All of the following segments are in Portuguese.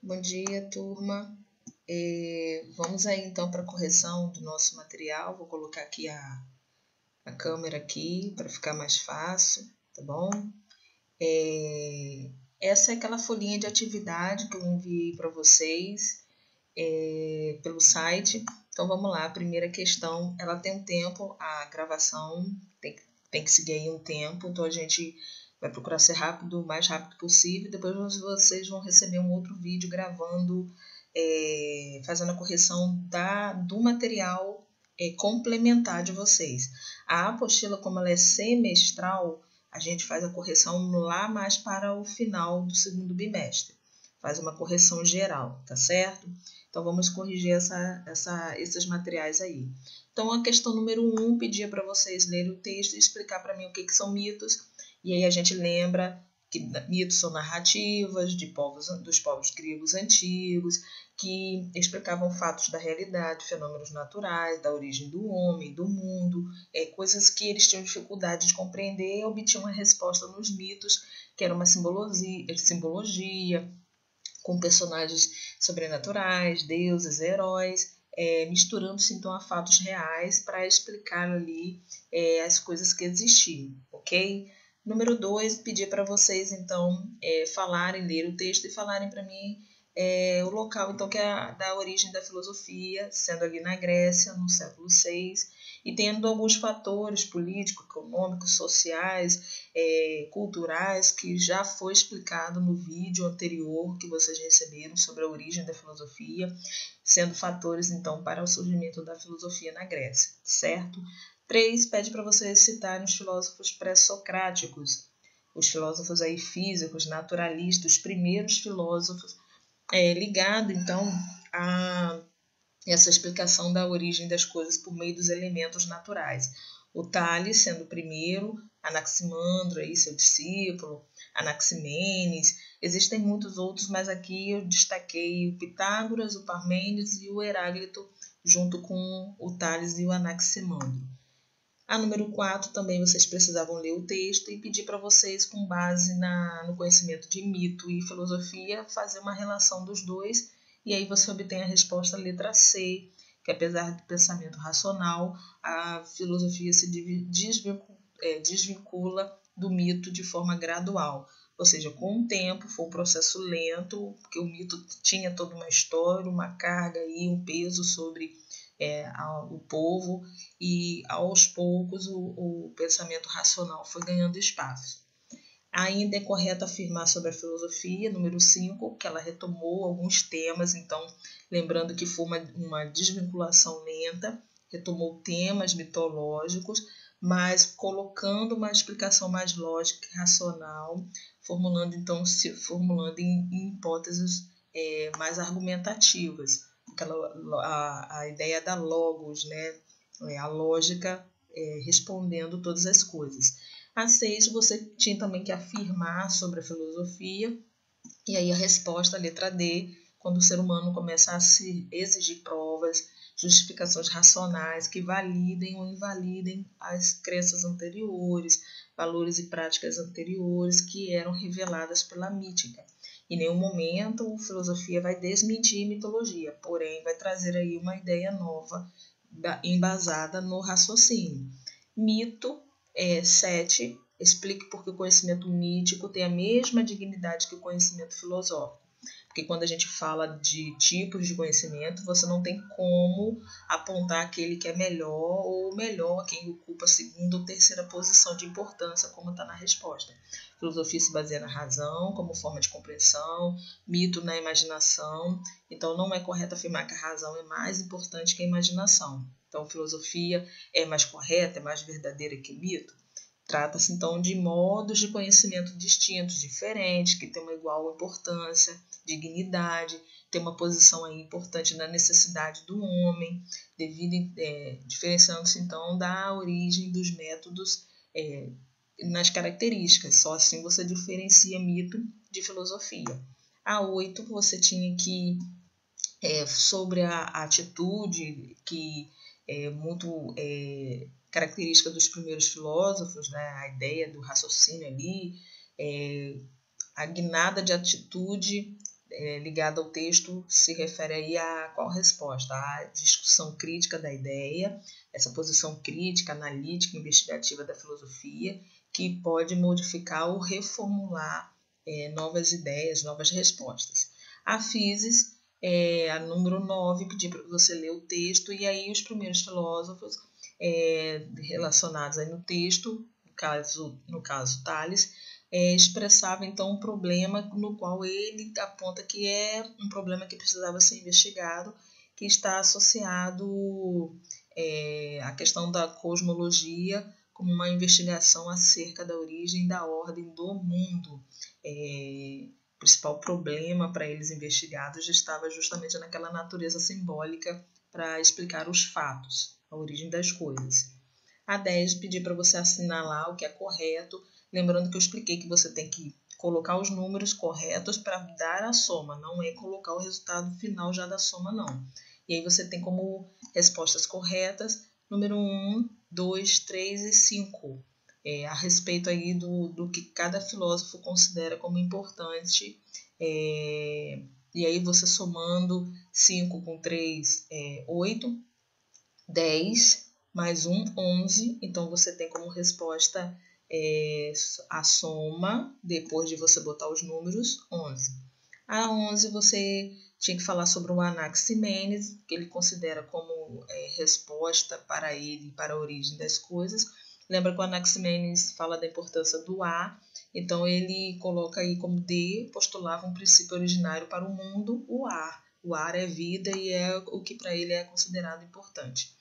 Bom dia, turma. Vamos aí então para a correção do nosso material. Vou colocar aqui a câmera aqui para ficar mais fácil, tá bom? Essa é aquela folhinha de atividade que eu enviei para vocês pelo site. Então vamos lá, a primeira questão, ela tem um tempo, a gravação tem que seguir aí um tempo, então a gente vai procurar ser rápido, o mais rápido possível. Depois vocês vão receber um outro vídeo gravando, fazendo a correção do material complementar de vocês. A apostila, como ela é semestral, a gente faz a correção lá mais para o final do segundo bimestre. Faz uma correção geral, tá certo? Então, vamos corrigir esses materiais aí. Então, a questão número 1, pedia para vocês lerem o texto e explicar para mim o que são mitos. E aí a gente lembra que mitos são narrativas dos povos gregos antigos, que explicavam fatos da realidade, fenômenos naturais, da origem do homem, do mundo, coisas que eles tinham dificuldade de compreender e obtinham a resposta nos mitos, que era uma simbologia com personagens sobrenaturais, deuses, heróis, misturando-se então a fatos reais para explicar ali as coisas que existiam, ok? Número 2, pedir para vocês então falarem, ler o texto e falarem para mim o local então que é da origem da filosofia, sendo ali na Grécia, no século VI, e tendo alguns fatores políticos, econômicos, sociais, culturais, que já foi explicado no vídeo anterior que vocês receberam sobre a origem da filosofia, sendo fatores, então, para o surgimento da filosofia na Grécia, certo? 3, pede para vocês citarem os filósofos pré-socráticos, os filósofos aí físicos, naturalistas, os primeiros filósofos, ligado, então, a essa explicação da origem das coisas por meio dos elementos naturais. O Tales sendo o primeiro, Anaximandro, aí, seu discípulo, Anaximenes, existem muitos outros, mas aqui eu destaquei o Pitágoras, o Parmênides e o Heráclito, junto com o Tales e o Anaximandro. A número 4, também vocês precisavam ler o texto e pedir para vocês, com base no conhecimento de mito e filosofia, fazer uma relação dos dois, e aí você obtém a resposta letra C, que apesar do pensamento racional, a filosofia se desvincula do mito de forma gradual. Ou seja, com o tempo, foi um processo lento, porque o mito tinha toda uma história, uma carga e um peso sobre o povo, e aos poucos o pensamento racional foi ganhando espaço. Ainda é correto afirmar sobre a filosofia, número 5, que ela retomou alguns temas, então, lembrando que foi uma desvinculação lenta, retomou temas mitológicos, mas colocando uma explicação mais lógica e racional, formulando em hipóteses mais argumentativas. A ideia da logos, né? A lógica respondendo todas as coisas. A 6, você tinha também que afirmar sobre a filosofia, e aí a resposta, a letra D, quando o ser humano começa a se exigir provas, justificações racionais que validem ou invalidem as crenças anteriores, valores e práticas anteriores que eram reveladas pela mítica. Em nenhum momento a filosofia vai desmentir a mitologia, porém vai trazer aí uma ideia nova embasada no raciocínio. Mito 7, explique por que o conhecimento mítico tem a mesma dignidade que o conhecimento filosófico. Porque quando a gente fala de tipos de conhecimento, você não tem como apontar aquele que é melhor ou melhor, quem ocupa a segunda ou terceira posição de importância, como está na resposta. Filosofia se baseia na razão como forma de compreensão, mito na imaginação. Então, não é correto afirmar que a razão é mais importante que a imaginação. Então, filosofia é mais correta, é mais verdadeira que o mito? Trata-se, então, de modos de conhecimento distintos, diferentes, que têm uma igual importância, dignidade, tem uma posição aí importante na necessidade do homem, diferenciando-se, então, da origem dos métodos nas características. Só assim você diferencia mito de filosofia. A 8, você tinha que, sobre a atitude, que é muito característica dos primeiros filósofos, né? A ideia do raciocínio ali, a guinada de atitude ligada ao texto se refere aí a qual resposta? A discussão crítica da ideia, essa posição crítica, analítica, investigativa da filosofia, que pode modificar ou reformular novas ideias, novas respostas. A physis, a número 9, pedi para você ler o texto, e aí os primeiros filósofos relacionados aí no texto, no caso Tales, expressava então um problema no qual ele aponta que é um problema que precisava ser investigado, que está associado à questão da cosmologia como uma investigação acerca da origem da ordem do mundo. O principal problema para eles investigados estava justamente naquela natureza simbólica para explicar os fatos, a origem das coisas. A 10, pedi para você assinalar o que é correto, lembrando que eu expliquei que você tem que colocar os números corretos para dar a soma, não é colocar o resultado final já da soma, não. E aí você tem como respostas corretas, número 1, 2, 3 e 5. A respeito aí do que cada filósofo considera como importante. E aí você somando 5 com 3, 8, 10, mais 1, 11. Então você tem como resposta a soma, depois de você botar os números, 11. A 11 você tinha que falar sobre o Anaximenes, que ele considera como resposta para ele, para a origem das coisas. Lembra que o Anaximenes fala da importância do A, então ele coloca aí como D, postulava um princípio originário para o mundo, o ar. O ar é vida e é o que para ele é considerado importante.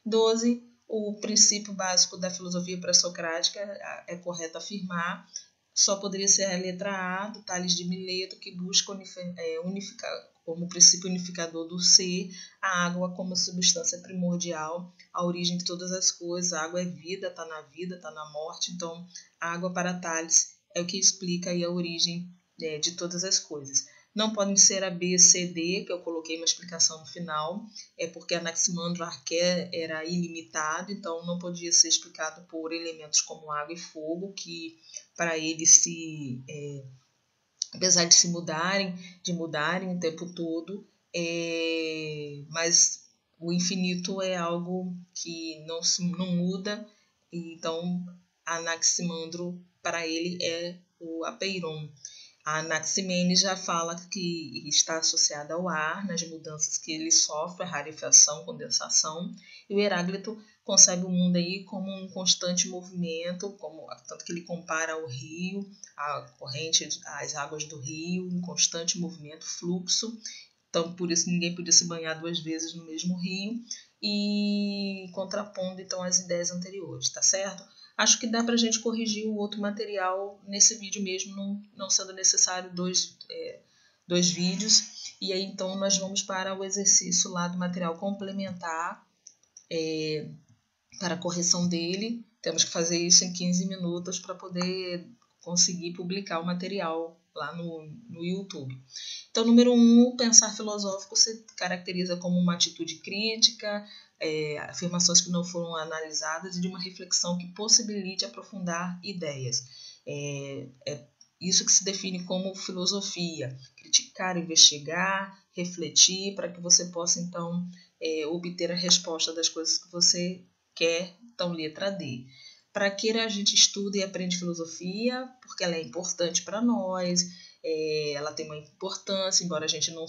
12, o princípio básico da filosofia pré-socrática, é correto afirmar, só poderia ser a letra A, do Tales de Mileto, que busca unificar como princípio unificador do ser, a água como substância primordial, a origem de todas as coisas. A água é vida, está na morte, então a água para Tales é o que explica aí a origem de todas as coisas. Não podem ser a B, C, D, que eu coloquei uma explicação no final, porque Anaximandro arqué era ilimitado, então não podia ser explicado por elementos como água e fogo, que para ele apesar de mudarem o tempo todo, mas o infinito é algo que não muda, então Anaximandro para ele é o apeiron. A Anaximenes já fala que está associada ao ar, nas mudanças que ele sofre, a rarefação, condensação, e o Heráclito concebe o mundo aí como um constante movimento, tanto que ele compara ao rio, a corrente, as águas do rio, um constante movimento, fluxo, então por isso ninguém podia se banhar 2 vezes no mesmo rio, e contrapondo então as ideias anteriores, tá certo? Acho que dá para a gente corrigir o outro material nesse vídeo mesmo, não sendo necessário dois vídeos. E aí, então, nós vamos para o exercício lá do material complementar para a correção dele. Temos que fazer isso em 15 minutos para poder conseguir publicar o material lá no YouTube. Então, número 1, o pensar filosófico se caracteriza como uma atitude crítica, afirmações que não foram analisadas e de uma reflexão que possibilite aprofundar ideias. Isso que se define como filosofia, criticar, investigar, refletir, para que você possa, então, obter a resposta das coisas que você quer, então, letra D. Para que a gente estuda e aprende filosofia? Porque ela é importante para nós, ela tem uma importância, embora a gente não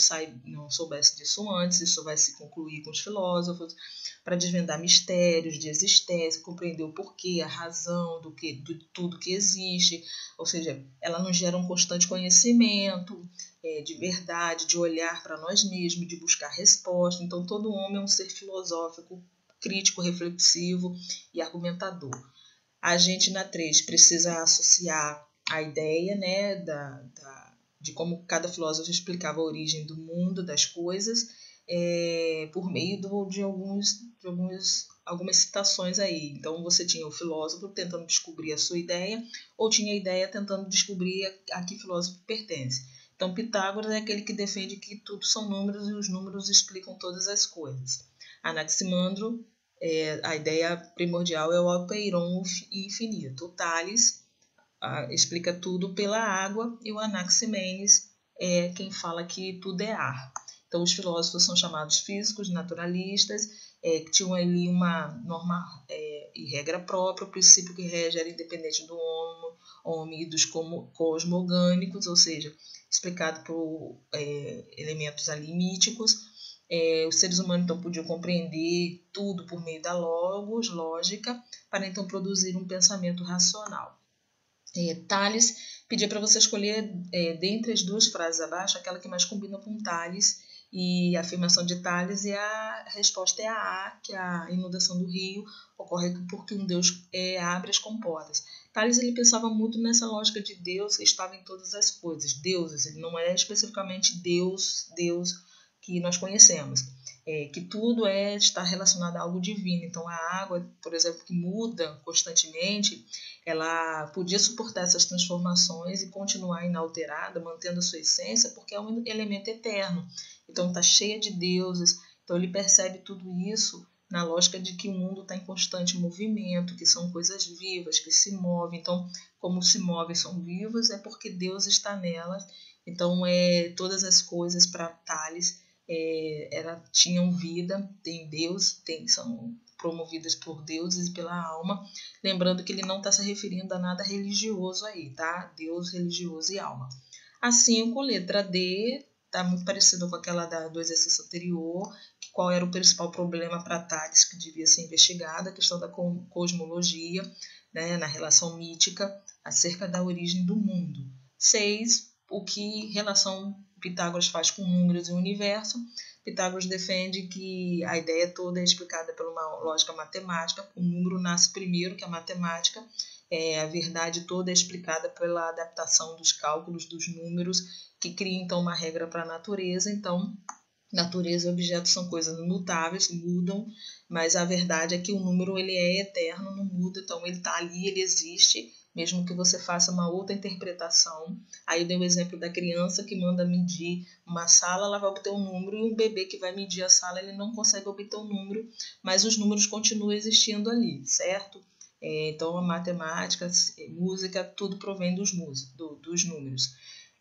soubesse disso antes, isso vai se concluir com os filósofos, para desvendar mistérios de existência, compreender o porquê, a razão de tudo que existe, ou seja, ela nos gera um constante conhecimento de verdade, de olhar para nós mesmos, de buscar resposta. Então, todo homem é um ser filosófico, crítico, reflexivo e argumentador. A gente, na 3, precisa associar a ideia, né, de como cada filósofo explicava a origem do mundo, das coisas, por meio de algumas citações aí. Então, você tinha o filósofo tentando descobrir a sua ideia, ou tinha a ideia tentando descobrir a que filósofo pertence. Então, Pitágoras é aquele que defende que tudo são números e os números explicam todas as coisas. Anaximandro, a ideia primordial é o apeiron infinito. O Tales explica tudo pela água e o Anaximenes é quem fala que tudo é ar. Então, os filósofos são chamados físicos, naturalistas, que tinham ali uma norma e regra própria, o princípio que rege era independente do homem e dos cosmogônicos, ou seja, explicado por elementos ali míticos. Os seres humanos então podiam compreender tudo por meio da lógica, para então produzir um pensamento racional. Tales pedia para você escolher dentre as duas frases abaixo aquela que mais combina com Tales, e a afirmação de Tales, e a resposta é a A, que a inundação do rio ocorre porque um Deus abre as comportas. Tales ele pensava muito nessa lógica de Deus que estava em todas as coisas, deuses, ele não é especificamente Deus que nós conhecemos, que tudo está relacionado a algo divino. Então a água, por exemplo, que muda constantemente, ela podia suportar essas transformações e continuar inalterada, mantendo a sua essência, porque é um elemento eterno. Então está cheia de deuses. Então ele percebe tudo isso na lógica de que o mundo está em constante movimento, que são coisas vivas, que se movem. Então, como se movem, são vivas, é porque Deus está nelas. Então, todas as coisas para Tales tinham vida, tem Deus, são promovidas por deuses e pela alma. Lembrando que ele não está se referindo a nada religioso aí, tá? Deus, religioso e alma. A 5, letra D, está muito parecido com aquela do exercício anterior, que qual era o principal problema para Tales que devia ser investigado, a questão da cosmologia, né, na relação mítica, acerca da origem do mundo. 6, o que relação Pitágoras faz com números e o universo. Pitágoras defende que a ideia toda é explicada por uma lógica matemática, o número nasce primeiro que a matemática, a verdade toda é explicada pela adaptação dos cálculos dos números, que cria então uma regra para a natureza. Então, natureza e objetos são coisas mutáveis, mudam, mas a verdade é que o número ele é eterno, não muda, então ele está ali, ele existe, mesmo que você faça uma outra interpretação. Aí eu dei o exemplo da criança que manda medir uma sala, ela vai obter um número, e um bebê que vai medir a sala, ele não consegue obter um número, mas os números continuam existindo ali, certo? Então a matemática, música, tudo provém dos números.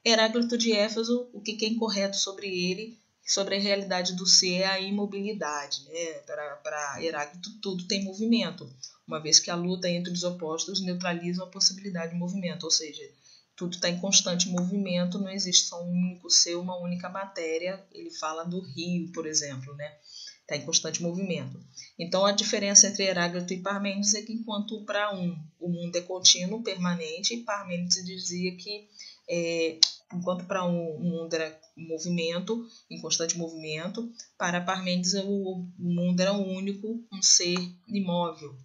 Heráclito de Éfeso, o que é incorreto sobre ele, sobre a realidade do ser, é a imobilidade. Né? Para Heráclito, tudo tem movimento, uma vez que a luta entre os opostos neutraliza a possibilidade de movimento, ou seja, tudo está em constante movimento, não existe só um único ser, uma única matéria. Ele fala do rio, por exemplo, né? Está em constante movimento. Então, a diferença entre Heráclito e Parmênides é que, enquanto para o mundo é contínuo, permanente, Parmênides dizia que enquanto para o mundo era movimento, em constante movimento, para Parmênides o mundo era único, um ser imóvel.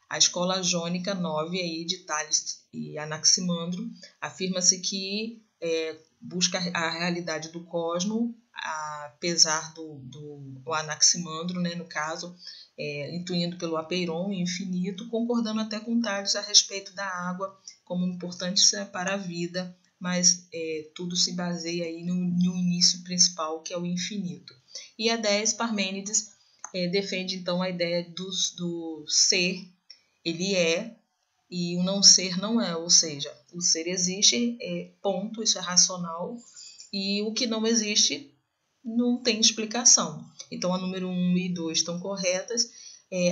A escola jônica 9 aí, de Tales e Anaximandro, afirma-se que busca a realidade do cosmos, apesar do Anaximandro, né, no caso, intuindo pelo apeiron, o infinito, concordando até com Tales a respeito da água como importante para a vida, mas tudo se baseia aí no início principal, que é o infinito. E a 10, Parmênides, defende então a ideia do ser, ele é, e o não ser não é, ou seja, o ser existe, ponto, isso é racional, e o que não existe não tem explicação. Então, a número 1 e 2 estão corretas.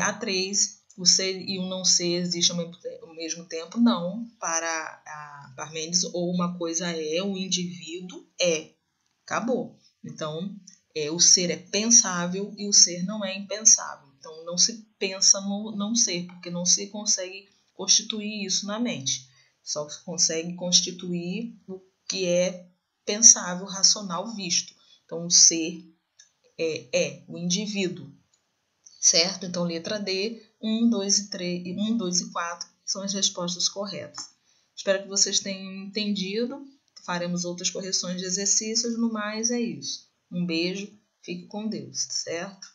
A 3, o ser e o não ser existem ao mesmo tempo, não, para a Parmênides, ou uma coisa o indivíduo acabou. Então, o ser é pensável e o ser não é impensável. Então, não se pensa no não ser, porque não se consegue constituir isso na mente. Só se consegue constituir o que é pensável, racional, visto. Então, o ser o indivíduo, certo? Então, letra D, 1, 2 e 3, 1, 2 e 4 são as respostas corretas. Espero que vocês tenham entendido. Faremos outras correções de exercícios. No mais, é isso. Um beijo, fique com Deus, certo?